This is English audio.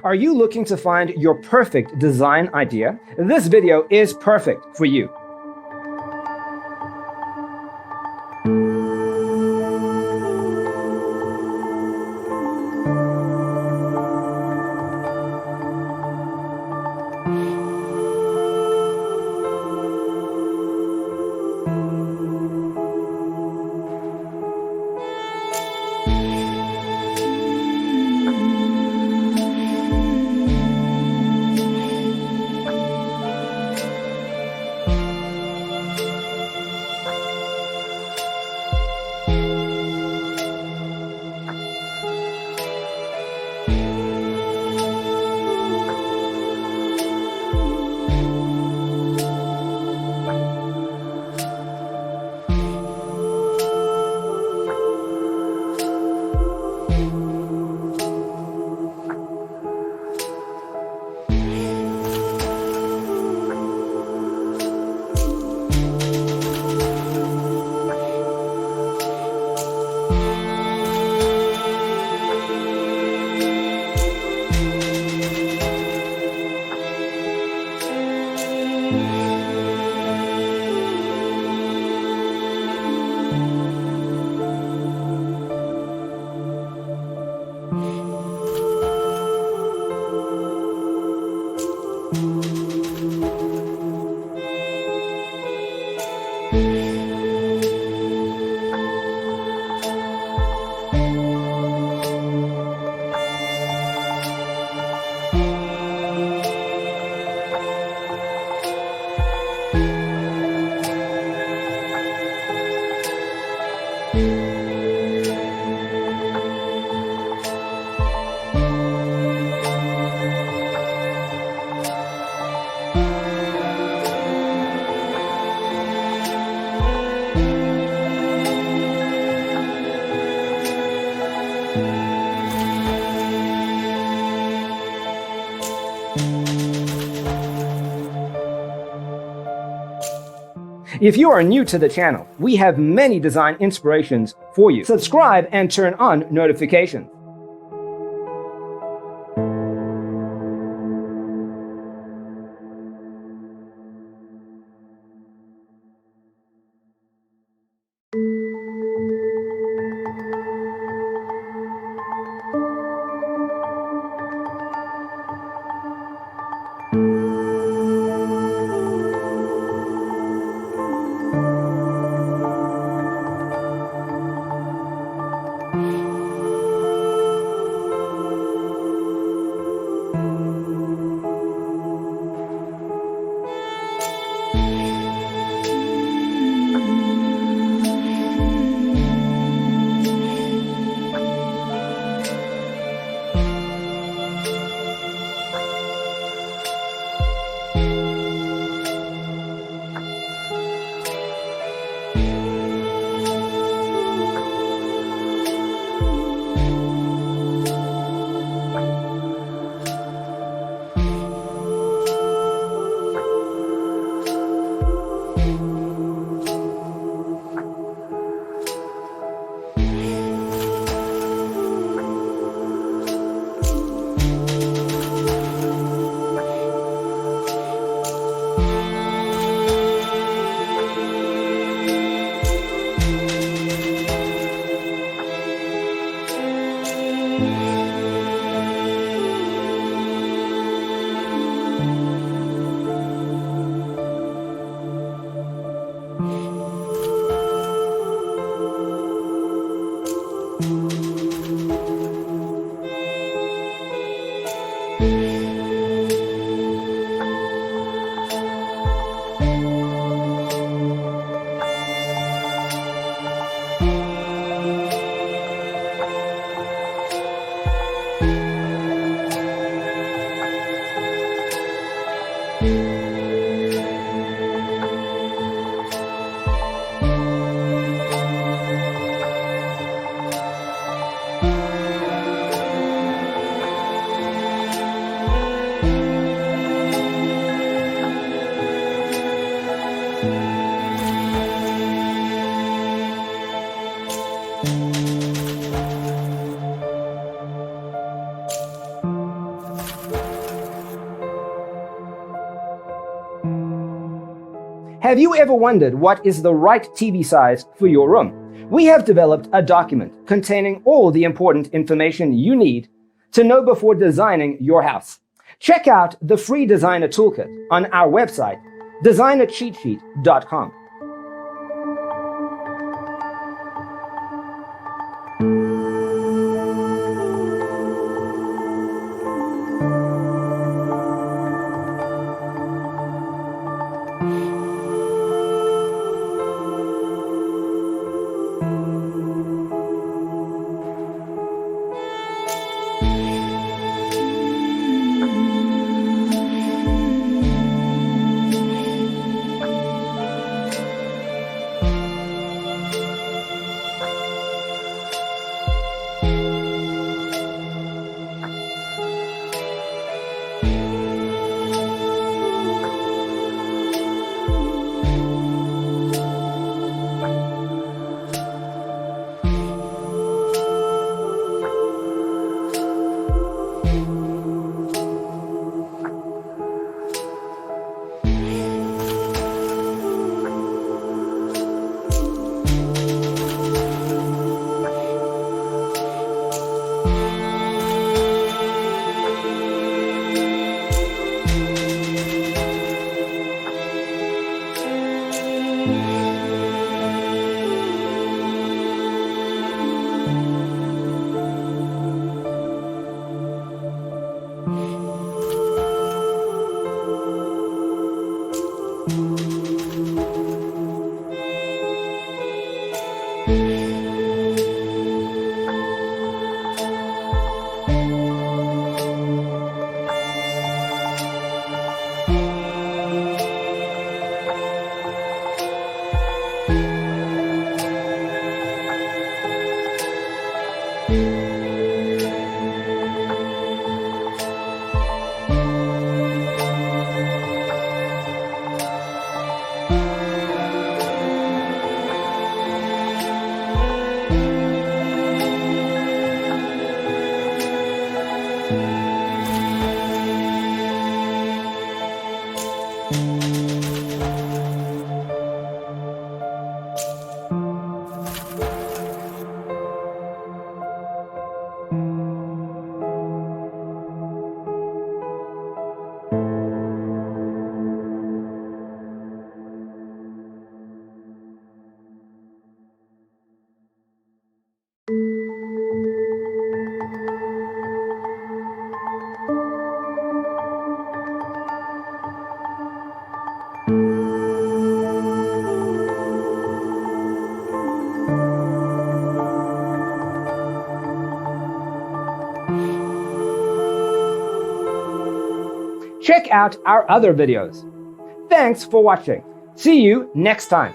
Are you looking to find your perfect design idea? This video is perfect for you. If you are new to the channel, we have many design inspirations for you. Subscribe and turn on notifications. Have you ever wondered what is the right TV size for your room? We have developed a document containing all the important information you need to know before designing your house. Check out the free designer toolkit on our website, designercheatsheet.com. Check out our other videos. Thanks for watching. See you next time.